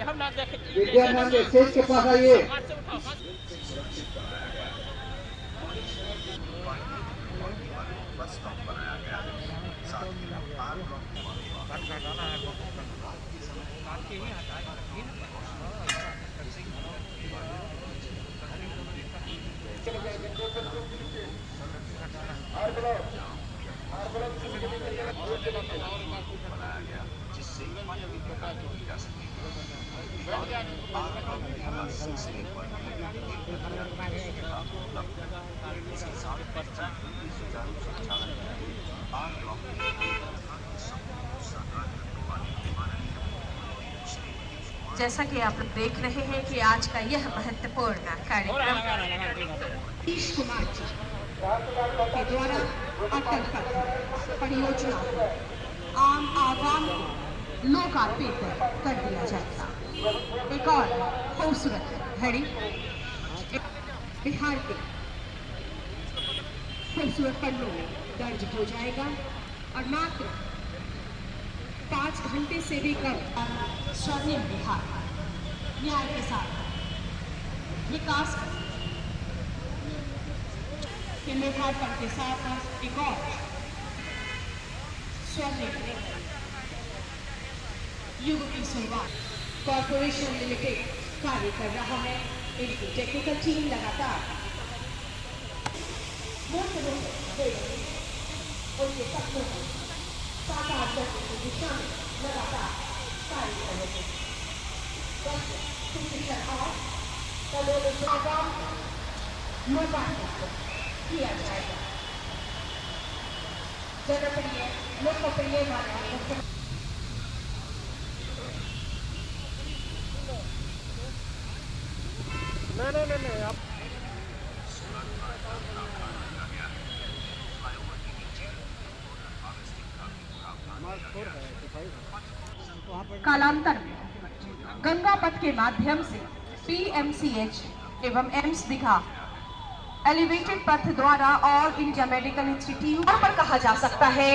Vidyanand stage के पास आइए। जैसा कि आप लोग देख रहे हैं कि आज का यह महत्वपूर्ण कार्यक्रम नीतीश कुमार जी के द्वारा अटल पथ परियोजना को आम आवाम को लोकार्पित कर दिया जाएगा। एक और खूबसूरत घड़ी बिहार के खूबसूरत पन्नों में दर्ज हो जाएगा और मात्र 5 घंटे से भी कम स्वर्णिम बिहार न्याय के साथ विकास के लोकार्पण के साथ एक और स्वर्णिम युग की शुरुआत कॉर्पोरेशन लिमिटेड कार्य कर रहा है। इनकी टेक्निकल टीम लगातार उनके सपनों को साकार करने की दिशा में लगातार कार्य कर रहे हैं। किया जाएगा। जनप्रिय लोकप्रिय वाले नहीं आप कालांतर में गंगा पथ के माध्यम से पीएमसीएच एवं एम्स दिघा एलिवेटेड पथ द्वारा ऑल इंडिया मेडिकल इंस्टीट्यूट पर कहा जा सकता है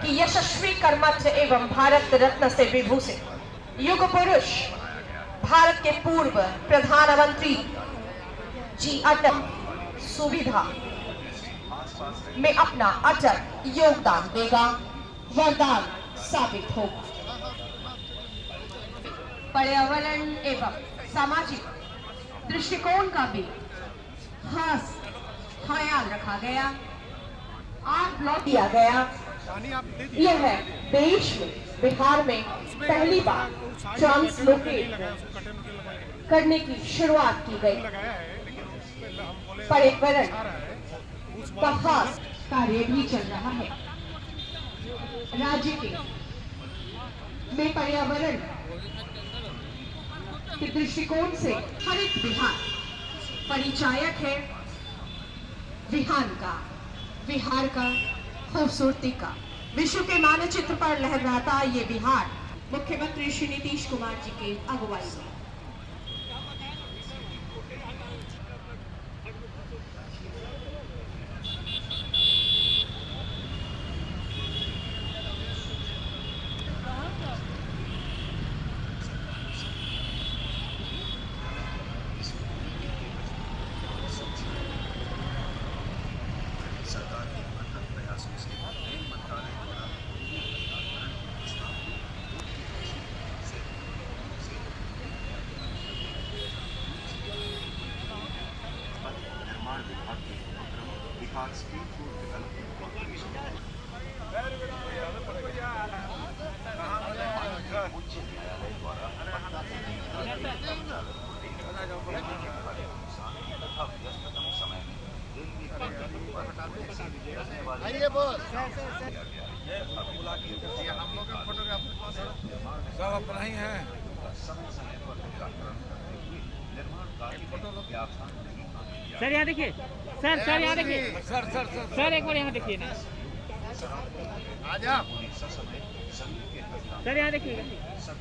कि यशस्वी कर्मठ एवं भारत रत्न से विभूषित युग पुरुष भारत के पूर्व प्रधानमंत्री जी अटल सुविधा में अपना अटल योगदान देगा, वरदान साबित होगा। पर्यावरण एवं सामाजिक दृष्टिकोण का भी खास ख्याल रखा गया, आर्ट ब्लॉक दिया गया। यह देश में बिहार में पहली बार ट्रांसलोकेट करने की शुरुआत की गई। पर्यावरण का खास कार्य भी चल रहा है। राज्य के में पर्यावरण के दृष्टिकोण से हरित बिहार परिचायक है। बिहार का खूबसूरती का विश्व के मानचित्र पर लहराता ये बिहार मुख्यमंत्री श्री नीतीश कुमार जी के अगुवाई में आइए बोल हम लोग का फोटोग्राफर सब अपना ही है। सर यहाँ देखिए, सर यहाँ देखिए, सर एक बार यहाँ देखिए ना, आजा सर यहाँ देखिए। सर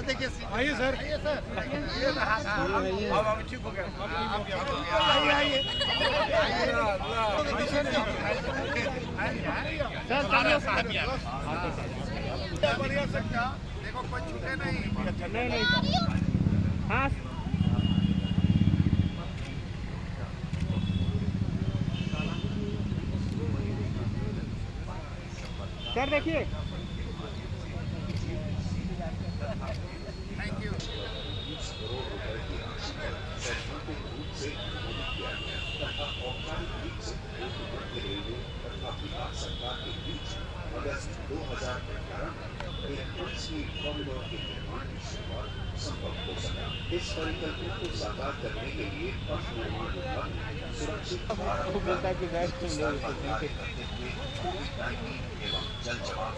देखिए, आइए सर, अब हम ठीक हो गए। आइए सर बढ़िया से क्या देखो कोई छूटे नहीं। नहीं हाँ सर देखिए थैंक यू। अगस्त 2018 में एक 19वीं कॉरिडोर के निर्माण की शुरुआत संभव हो सका। इस परिकल्पना को साकार करने के लिए पथ निर्माण विभाग ने सुरक्षित भारत विस्तार पर कार्य करते हुए कोविड-19 एवं जल जमाव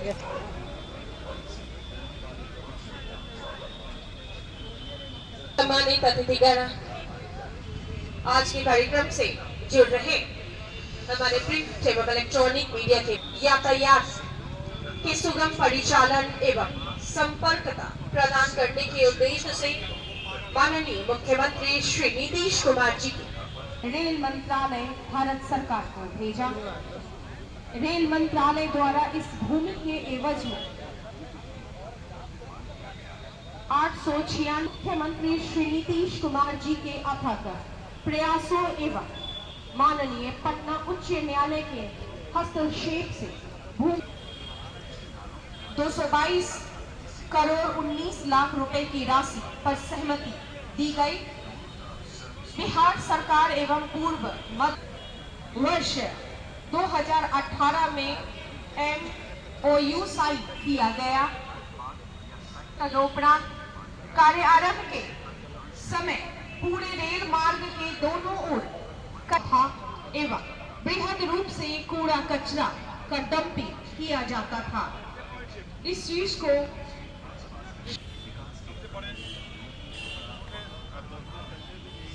सम्मानित अतिथिगण, आज के कार्यक्रम से जुड़ रहे हमारे प्रिंट एवं इलेक्ट्रॉनिक मीडिया के यातायात के सुगम परिचालन एवं संपर्कता प्रदान करने के उद्देश्य से माननीय मुख्यमंत्री श्री नीतीश कुमार जी की रेल मंत्रालय भारत सरकार को भेजा। रेल मंत्रालय द्वारा इस भूमि के एवज में 896 मुख्यमंत्री श्री नीतीश कुमार जी के अथक प्रयासों एवं माननीय पटना उच्च न्यायालय के हस्तक्षेप से भूमि 222 करोड़ 19 लाख रुपए की राशि पर सहमति दी गई। बिहार सरकार एवं पूर्व मध्य वर्ष 2018 में MOU साइन किया गया। तदोपरांत कार्य आरंभ के समय पूरे रेल मार्ग के दोनों ओर कथा एवं बृहद रूप से कूड़ा कचरा का डंपिंग किया जाता था। इस चीज को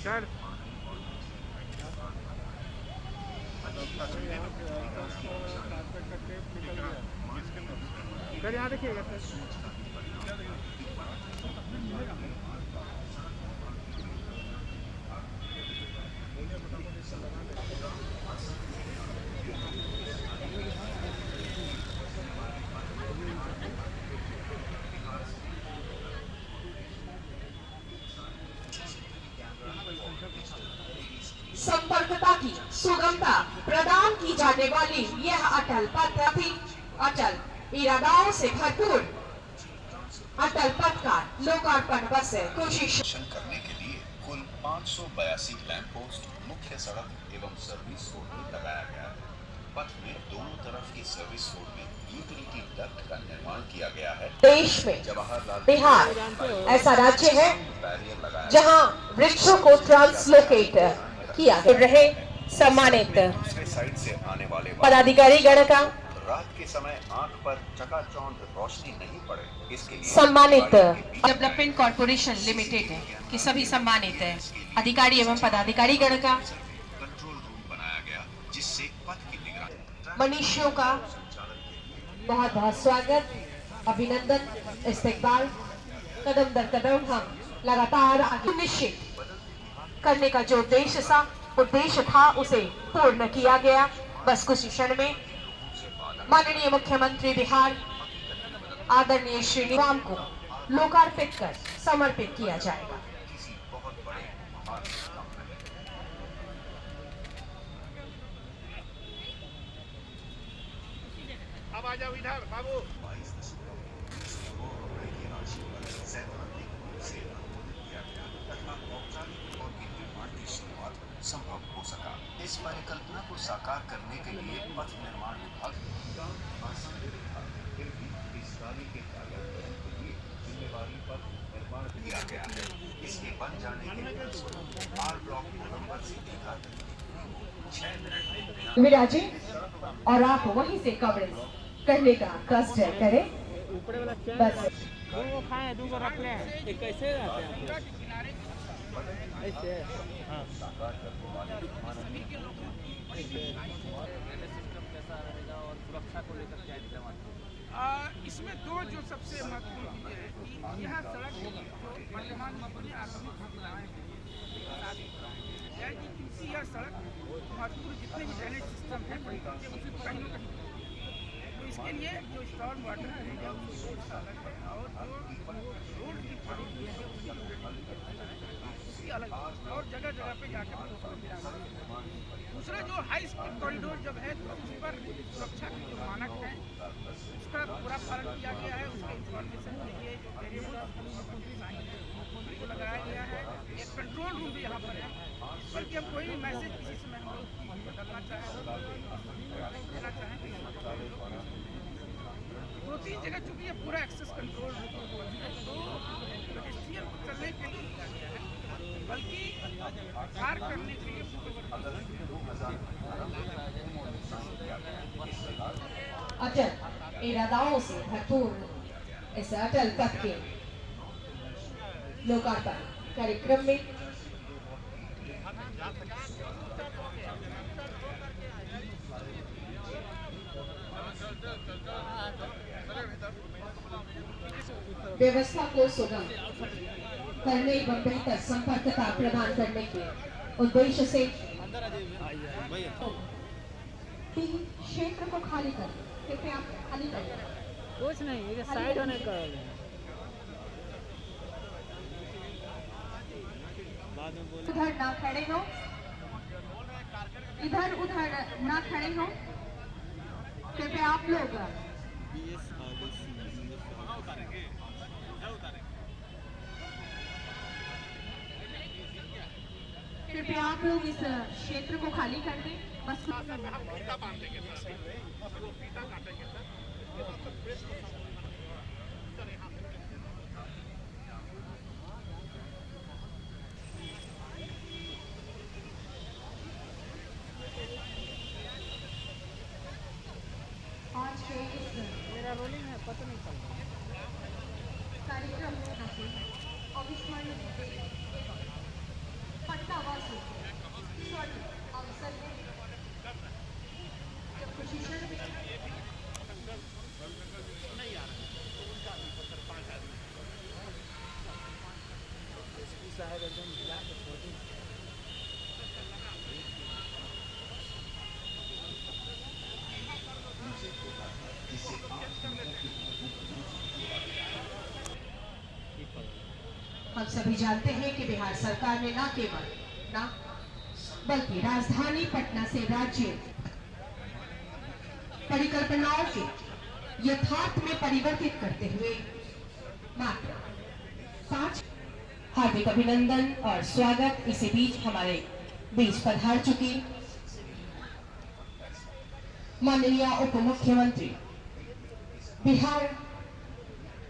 सर यहाँ देखिएगा संपर्कता की सुगमता प्रदान की जाने वाली यह अटल पथ थी। अटल इरादाओं से भरपूर अटल पथ का लोकार्पण बस कोशिश करने के लिए कुल 582 लैंप पोस्ट मुख्य सड़क एवं सर्विस रोड में लगाया गया है। पथ में दोनों तरफ की सर्विस रोड में यूटिलिटी डक्ट का निर्माण किया गया है। देश में जवाहरलाल बिहार ऐसा राज्य है बैरियर लगाया जहां वृक्षों को ट्रांसलोकेट किया रहे। सम्मानित दूसरे साइड से आने वाले पदाधिकारी गण का रात के समय आंख पर चकाचौंध रोशनी नहीं पड़े इसके लिए सम्मानित डेवलपमेंट कॉर्पोरेशन लिमिटेड के सभी सम्मानित अधिकारी एवं पदाधिकारी गण का कंट्रोल रूम बनाया गया जिससे पथ की निगरानी मनुष्यों का बहुत बहुत स्वागत, अभिनंदन, इस्तकबाल। कदम दर कदम हम लगातार आगे निश्चित करने का जो उद्देश्य था उसे पूर्ण किया गया। बस कुछ क्षण में माननीय मुख्यमंत्री बिहार आदरणीय श्री निवाम को लोकार्पित कर समर्पित किया जाएगा। अब आ जाओ इधर बाबू। संभव हो सका। इस परिकल्पना को साकार करने के लिए पथ निर्माण विभाग फिर भी इस कार्य के कार्यान्वयन के लिए जिम्मेवारी पथ निर्माण किया गया है। इसके बन जाने के लिए आर ब्लॉक नवंबर से दीघा तक 6 मिनट में विराजे और आप वहीं से कवरेज करने का कष्ट करें। ऊपर वाला बस दो खाए दो को रख ले एक कैसे रहते हैं ऐसे हाँ इसमें दो जो सबसे महत्वपूर्ण चीजें हैं कि यह सड़क जो वर्तमान में अपने आधुनिक सुविधाएं हैं यह सड़क महत्वपूर्ण जितने भी ड्रेनेज सिस्टम है उसी कहीं न कहीं इसके लिए जो स्टॉर्म वाटर एरिया उसको रोड से अलग है और जो रोड की पानी है उसकी अलग है और जगह जगह पे जाकर उसको गिराना है। दूसरा जो हाई स्पीड कॉरिडोर जब है तो उस पर सुरक्षा के जो मानक हैं उसका पूरा पालन किया गया है। उसका इंफॉर्मेशन के लिए जो वेरिएबल को लगाया गया है। एक कंट्रोल रूम भी यहाँ पर है इस पर कि हम कोई भी मैसेज किसी समय हम लोग बदलना चाहें देना चाहें। 2-3 जगह चूँकि ये पूरा एक्सेस कंट्रोल है तो पेडेस्ट्रियन को चलने के लिए किया गया है बल्कि पार करने के लिए अटल इरादाओं से भरपूर इस अटल पथ के लोकार्पण कार्यक्रम में व्यवस्था को सुगम करने एवं बेहतर संपर्कता प्रदान करने के उद्देश्य से क्षेत्र को खाली कर कृपया खाली कर कुछ नहीं, ये साइड होने का उधर ना खड़े हो, इधर उधर ना खड़े हो। कृपया आप लोग इस क्षेत्र को खाली कर दें। बस आज के इस मेरा रोलिंग है, पता नहीं चल रहा। कार्यक्रम में अविस्मरणीय पट्टावासी स्वर्ण अवसर में जब प्रशिक्षण हम सभी जानते हैं कि बिहार सरकार ने न बल्कि राजधानी पटना से राज्य परिकल्पनाओं के यथार्थ में परिवर्तित करते हुए मात्र 5 हार्दिक अभिनंदन और स्वागत। इसी बीच हमारे बीच पधार चुकी माननीय उप मुख्यमंत्री बिहार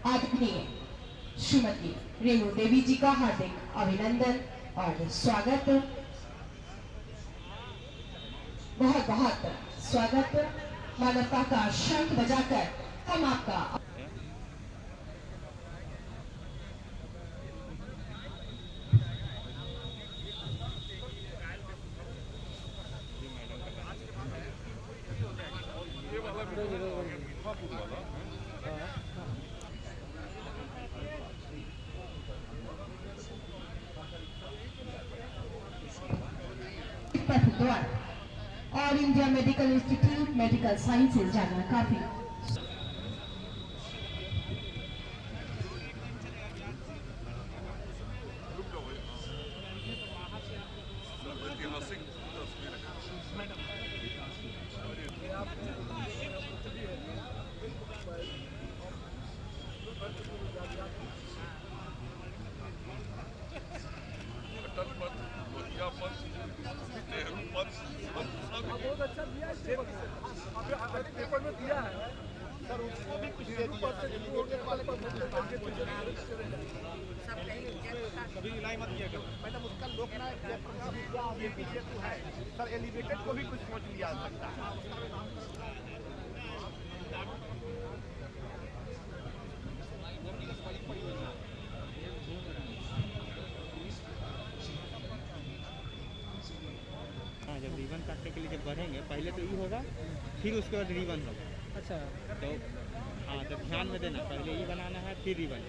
आदरणीय श्रीमती रेणु देवी जी का हार्दिक अभिनंदन और स्वागत। बहुत बहुत स्वागत। मानवता का शंख बजाकर हम आपका द्वारा all India medical institute medical sciences जाना काफी बहुत अच्छा दिया है पेपर में दिया है सर, उसको भी कुछ दे दिया कभी लाई मत किया करो मैडम। उसका लोकनायक जयप्रकाश ये पीछे तो है सर, एलिवेटेड को भी कुछ सोच लिया सकता है। जब रिबन काटने के लिए जब बढ़ेंगे पहले तो ये होगा, फिर उसके बाद रिबन होगा। अच्छा, तो हाँ, तो ध्यान में देना, पहले ये बनाना है फिर रिबन।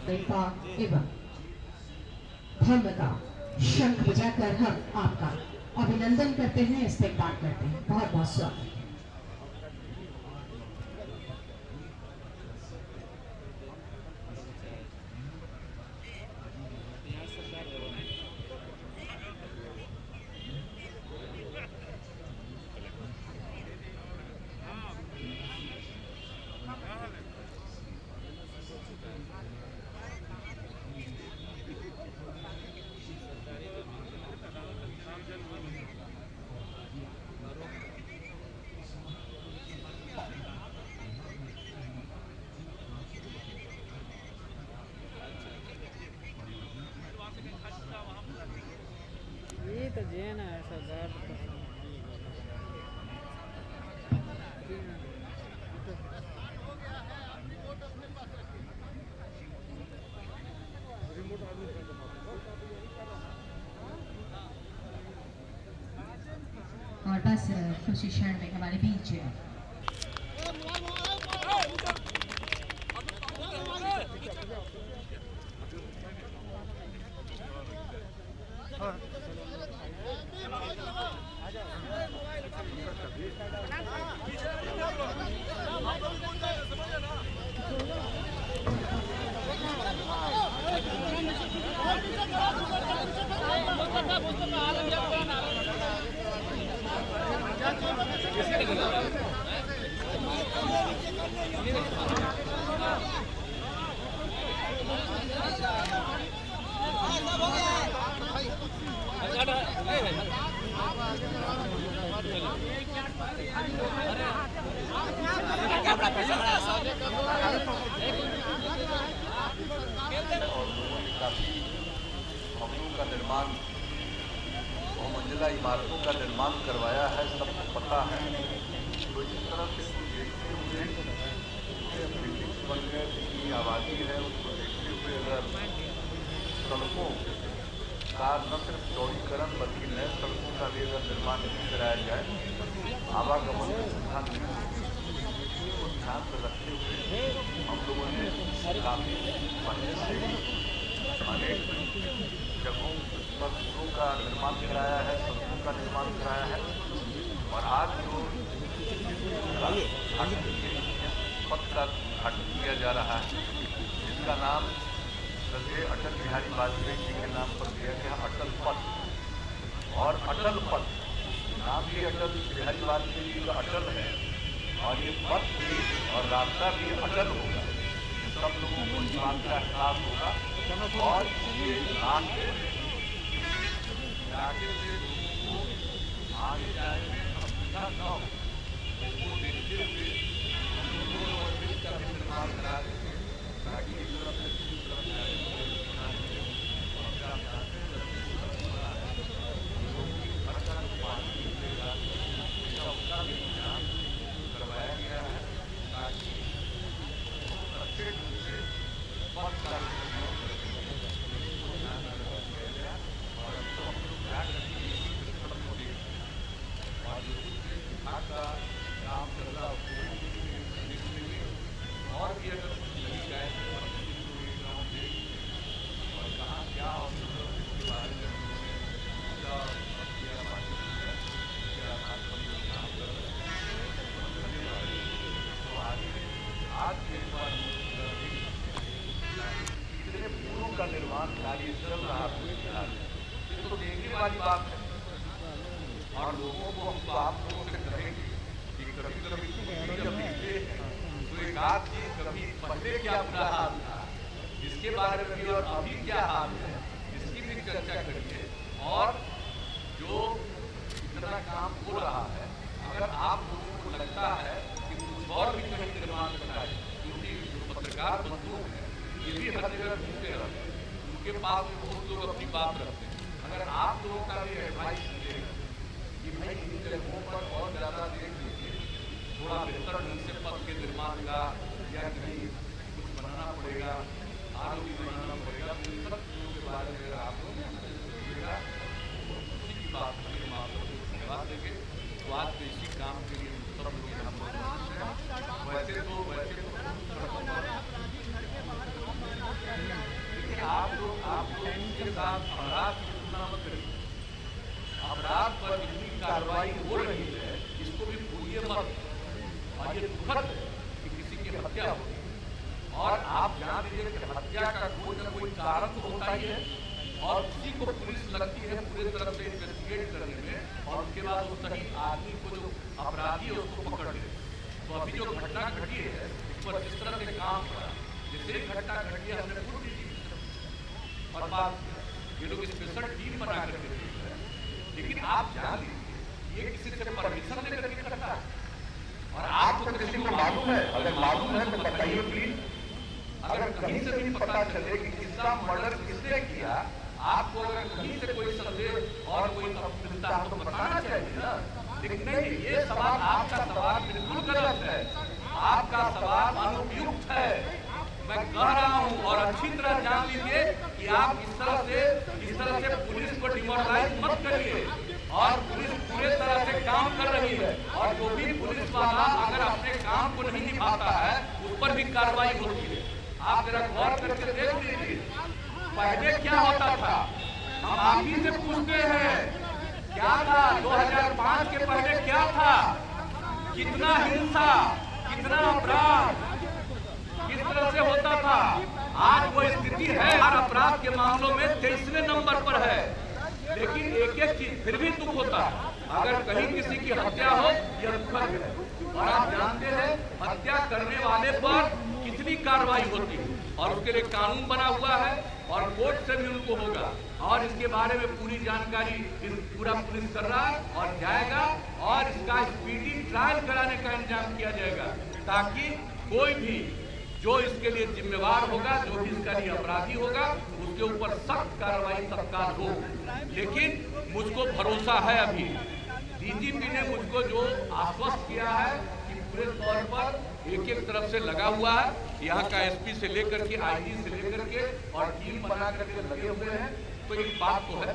एवं धर्म का शंख बजाकर हम आपका अभिनंदन करते हैं, इस्तेमाल करते हैं। बहुत बहुत स्वागत। वही तो जे ना ऐसा दर्द और बस कुछ ही क्षण में हमारे बीच भवनों का निर्माण, बहुमंजिला इमारतों का निर्माण करवाया है, सबको पता है। तो इस तरह से देखते हुए बिल्डिंग्स बन गए, जितनी आबादी है उसको देखते हुए अगर सड़कों का न सिर्फ चौड़ीकरण बल्कि नए सड़कों का भी अगर निर्माण नहीं कराया जाए, आवागमन में सुविधा नहीं होगी। इसको ध्यान में रखते हुए हम लोगों ने काफी पहले से अनेक जगहों पर पुलों का निर्माण कराया है, सड़कों का निर्माण कराया है। और आज जो पथ का उद्घाटन किया जा रहा है, जिसका नाम श्रद्धेय अटल बिहारी वाजपेयी जी के नाम पर दिया गया अटल पथ। और अटल पथ नाम भी अटल बिहारी वाजपेयी जी का अटल है, और ये पथ भी और रास्ता भी अटल होगा। सब लोगों को इस बात का एहसास होगा। और ये आगे जाए सुविधा न हो, वो देखते हुए का भी निर्माण करा ताकि एक तरफ से दूसरी तरफ जाए। करवाया गया है ताकि अच्छे ढंग से पथ का काम चल रहा और भी अगर जाए और कहाँ क्या इसके बारे में आज के इतने पुलों का निर्माण कार्य चल रहा है, ये तो देखने वाली बात है। और लोगों को हम तो आप लोगों से कहेंगे कि कभी कभी जब लिखते हैं तो एक आध चीज कभी पहले क्या बुरा हाल था, इसके बारे में भी, और अभी क्या हाल है इसकी भी चर्चा करिए। और जो इतना काम हो रहा है, अगर आप लोगों को लगता है कि कुछ और भी कहीं निर्माण करना है, क्योंकि जो पत्रकार बंधु हैं ये भी हर जगह घूमते रहते हैं, उनके पास बहुत लोग अपनी बात रखते हैं। अगर आप लोगों का भी एडवाइस मिलेगा कि भाई इन जगहों पर और ज़्यादा देख लीजिए, थोड़ा बेहतर ढंग से पथ के निर्माण का या कहीं कुछ बनाना पड़ेगा, आगे भी बनाना पड़ेगा, तो इन सब चीज़ों के बारे में अगर आप लोग सोचिएगा तो उसी की बात करें, हम आप लोगों को धन्यवाद देंगे। तो आज के इसी काम के लिए सब लोग हम लोग वैसे तो आप लोग इनके साथ अपराध की तुलना मत करिए। अपराध पर जितनी कार्रवाई हो रही है इसको भी भूलिए मत। और ये दुखद कि किसी की हत्या हो, और आप जान लीजिए कि हत्या का कोई न कोई कारण तो होता ही है, और उसी को पुलिस लगती है पूरी तरह से इन्वेस्टिगेट करने में, और उसके बाद वो सही आदमी को जो अपराधी है उसको पकड़ ले। तो अभी जो घटना घटी है इस पर जिस तरह से काम करा, जैसे घटना घटी है हमने पूरी और बात ये लोग स्पेशल टीम बना करके, लेकिन आप जान लीजिए ये किसी से परमिशन लेकर के करता है। और आपको किसी को मालूम है, अगर मालूम है तो बताइए प्लीज। अगर कहीं से भी पता चले कि किसका मर्डर किसने किया, आपको अगर कहीं से कोई संदेश और कोई मिलता है तो बताना चाहिए ना। लेकिन नहीं, ये सवाल आपका सवाल बिल्कुल गलत है, आपका सवाल अनुपयुक्त है। मैं कह रहा हूं और अच्छी तरह जान लीजिए कि आप इस तरह से पुलिस को डिमोरलाइज मत करिए। और पुलिस पूरे तरह से काम कर रही है और जो भी पुलिस वाला अगर अपने काम को नहीं निभाता है उस पर भी कार्रवाई होती है। आप जरा गौर करके देख लीजिए, पहले क्या होता था, हम आप ही से पूछते हैं क्या था 2005 के पहले क्या था, कितना हिंसा, कितना अपराध किस तरह से होता था। आज वो स्थिति है, हर अपराध के मामलों में 23वें नंबर पर है। लेकिन एक एक चीज फिर भी दुख होता है, अगर कहीं किसी की हत्या हो यह दुखद है। और आप जानते हैं हत्या करने वाले पर कितनी कार्रवाई होती है और उसके लिए कानून बना हुआ है और कोर्ट से भी उनको होगा। और इसके बारे में पूरी जानकारी पूरा पुलिस कर रहा है और जाएगा और इसका स्पीडी ट्रायल कराने का इंतजाम किया जाएगा ताकि कोई भी जो इसके लिए जिम्मेवार होगा, जो भी इसका लिए अपराधी होगा, उसके ऊपर सख्त कार्रवाई तत्काल हो। लेकिन मुझको भरोसा है, अभी डीजीपी ने मुझको जो आश्वस्त किया है कि पूरे तौर पर एक एक तरफ से लगा हुआ है, यहाँ का एसपी से लेकर के आईजी से लेकर के और टीम बना करके लगे हुए हैं। तो एक बात तो है,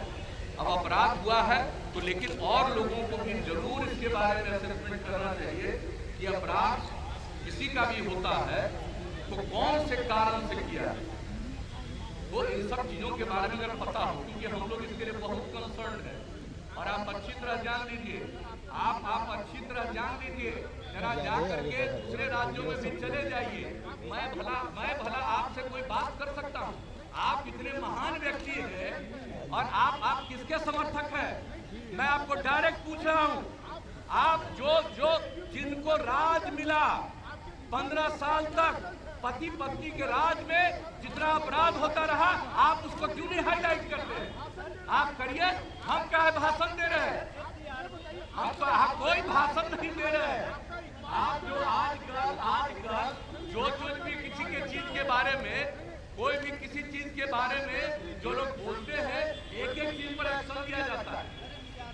अब अपराध हुआ है तो लेकिन और लोगों को भी जरूर इसके बारे में असेसमेंट करना चाहिए कि अपराध किसी का भी होता है तो कौन से कारण से किया है। वो इन सब चीजों के बारे में अगर पता हो, क्योंकि हम लोग इसके लिए बहुत कंसर्न है और आप अच्छी तरह जान लीजिए, आप अच्छी तरह जान लीजिए, जरा जा करके दूसरे राज्यों में भी चले जाइए। मैं भला आपसे कोई बात कर सकता हूँ, आप इतने महान व्यक्ति हैं और आप किसके समर्थक हैं। मैं आपको डायरेक्ट पूछ रहा हूँ, आप जो जिनको राज मिला 15 साल तक पति पत्नी के राज में जितना अपराध होता रहा, आप उसको क्यों नहीं हाईलाइट करते। आप करिए, हम क्या भाषण दे रहे हैं, हम कोई भाषण नहीं दे रहे हैं। आप जो आजकल जो भी किसी के चीज के बारे में, कोई भी किसी चीज के बारे में जो लोग बोलते हैं, एक एक चीज पर एक्शन लिया जाता है।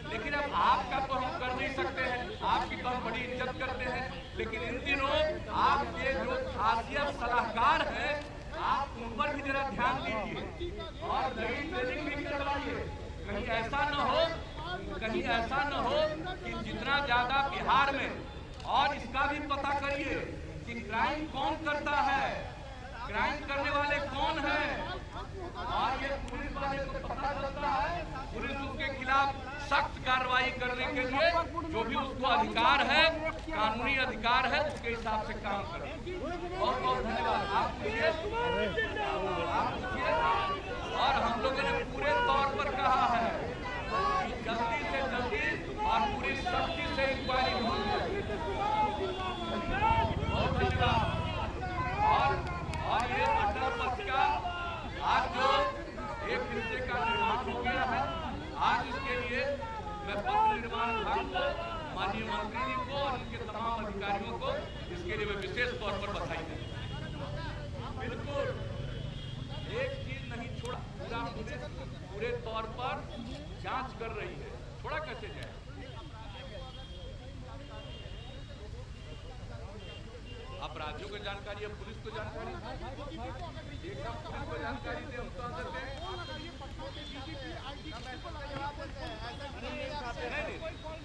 लेकिन अब आपका तो हम कर नहीं सकते हैं, आपकी तो हम बड़ी इज्जत करते हैं, लेकिन इन दिनों आपके जो खासियत सलाहकार हैं, आप उन पर भी जरा ध्यान दीजिए और नई ट्रेनिंग भी करवाइए। कहीं ऐसा न हो कि जितना ज्यादा बिहार में, और इसका भी पता करिए कि क्राइम कौन करता है, क्राइम करने वाले कौन हैं। और ये पुलिस वाले को पता चलता है, पुलिस उसके खिलाफ सख्त कार्रवाई करने के लिए जो भी उसको अधिकार है, कानूनी अधिकार है, उसके हिसाब से काम करें। बहुत बहुत धन्यवाद। आप पूछिए और हम लोगों ने पूरे तौर पर कहा है कि जल्दी से जल्दी और पूरी सख्ती से इंक्वायरी होगी। बहुत धन्यवाद। और ये अटल पथ का आज जो एक हिस्से का निर्माण हो गया है, आज इसके लिए मैं पथ निर्माण विभाग को, माननीय मंत्री जी को और उनके तमाम अधिकारियों को इसके लिए मैं विशेष तौर पर बधाई देता। बिल्कुल एक चीज नहीं छोड़ा, पूरा पुलिस पूरे तौर पर जांच कर रही है, छोड़ा कैसे जाए। अपराधियों को जानकारी है, पुलिस को जानकारी, एकदम पुलिस को जानकारी दे, उनको अंदर दे।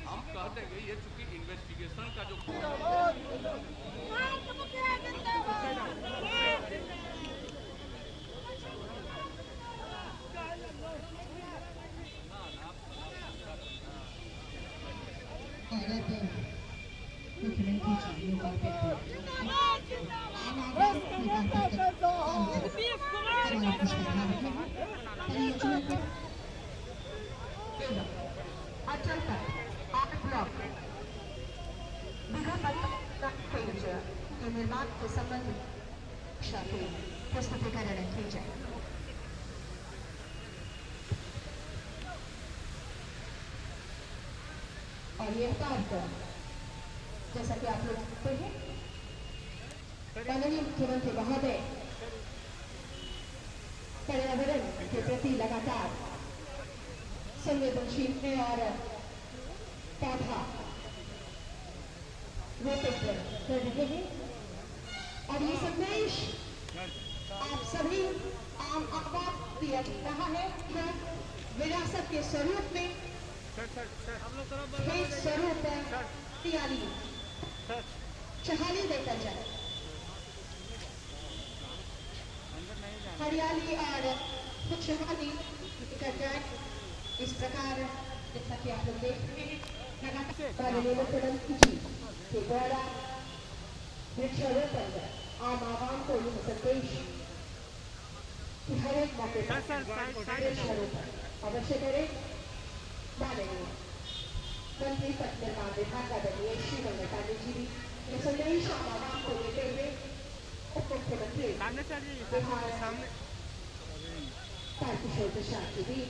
हम कहते हैं ये चूंकि इन्वेस्टिगेशन का जो अचल तक 8 ब्लॉक के निर्माण के संबंध में प्रस्तुतिकरण की जाए। और ये कार्य जैसा कि आप लोग देखते हैं, माननीय मुख्यमंत्री महोदय पर्यावरण के प्रति लगातार संवेदनशील है और पौधा रोपित कर रहे हैं। और ये संदेश आप सभी आम आबाद दिया रहा है विरासत के स्वरूप में खेत स्वरूप हरियाली चहाली देकर जाए। हरियाली और खुशहाली लेकर जाए। इस प्रकार जैसा कि आप लोग देख रहे हैं के द्वारा वृक्षारोपण आम आवाम को यह संदेश कि हर एक मौके पर वृक्षारोपण अवश्य करें। माननीय मंत्री पथ निर्माण विभाग आदरणीय श्री मंगल पांडे जी भी यह संदेश आम आवाम को देते हुए उप मुख्यमंत्री तारकिशोर प्रसाद जी भी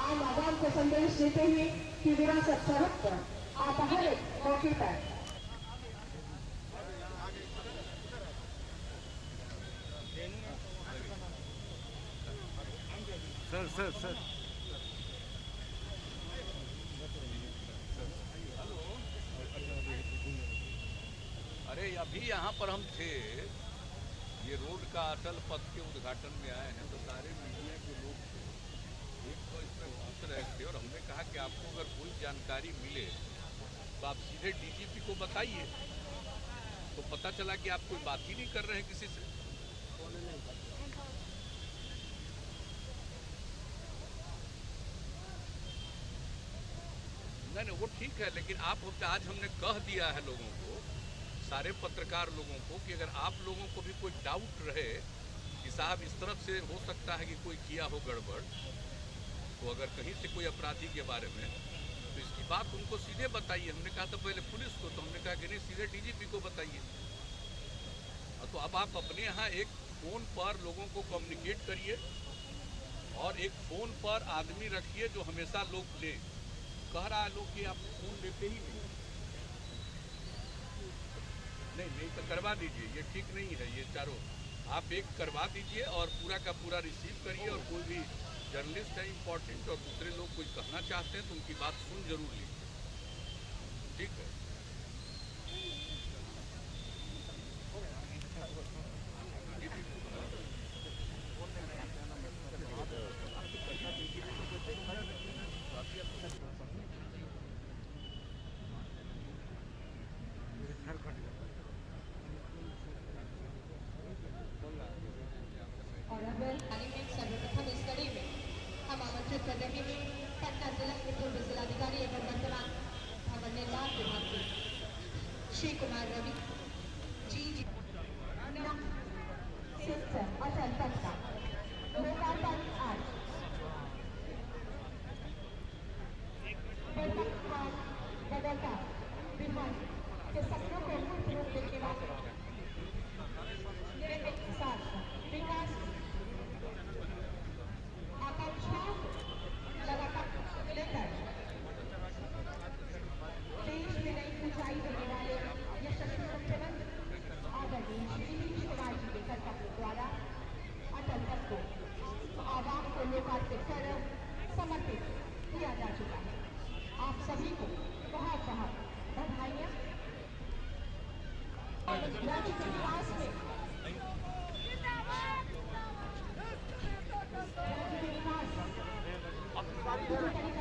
आम आवाम को संदेश देते हुए कि विरासत स्वरूप पर आप हर एक मौके पर सर अरे अभी यहाँ पर हम थे, ये रोड का अटल पथ के उद्घाटन में आए हैं, तो सारे मीडिया के लोग थे। एक तो इसमें पूछ रहे थे और हमने कहा कि आपको अगर कोई जानकारी मिले तो आप सीधे डीजीपी को बताइए। तो पता चला कि आप कोई बात ही नहीं कर रहे हैं किसी से। नहीं वो ठीक है, लेकिन आज हमने कह दिया है लोगों को, सारे पत्रकार लोगों को, कि अगर आप लोगों को भी कोई डाउट रहे कि साहब इस तरफ से हो सकता है कि कोई किया हो गड़बड़, तो अगर कहीं से कोई अपराधी के बारे में, तो इसकी बात उनको सीधे बताइए। हमने कहा था पहले पुलिस को, तो हमने कहा कि नहीं सीधे डीजीपी को बताइए। तो अब आप अपने यहाँ एक फ़ोन पर लोगों को कम्युनिकेट करिए और एक फ़ोन पर आदमी रखिए जो हमेशा लोग ले। कह रहा है लोग कि आप फ़ोन लेते ही नहीं तो करवा दीजिए, ये ठीक नहीं है। ये चारों आप एक करवा दीजिए और पूरा का पूरा रिसीव करिए। और कोई भी जर्नलिस्ट है इम्पोर्टेंट और दूसरे लोग कुछ कहना चाहते हैं तो उनकी बात सुन जरूर लीजिए, ठीक है। और अब सर्वप्रथम इस कड़ी में हम आमंत्रित कर रहे हैं पटना जिला के पूर्व जिलाधिकारी एवं वर्तमान भवन निर्माण विभाग के श्री कुमार रवि जी अटल पथ का लोकार्पण आज बदलता बिहार के सपनों को मूर्त रूप देने वाले विकास आकांक्षाओं लगातार लेकर देश में नई ऊंचाई देने वाले यशस्वी मुख्यमंत्री आदरणीय श्री नीतीश कुमार जी के कर्तव्य द्वारा अटल पथ को आवाम को लोकार्पित कर समर्पित किया जा चुका है। आप सभी को बहुत बहुत बधाइयाँ। राज्य के विकास में राज्य के विकास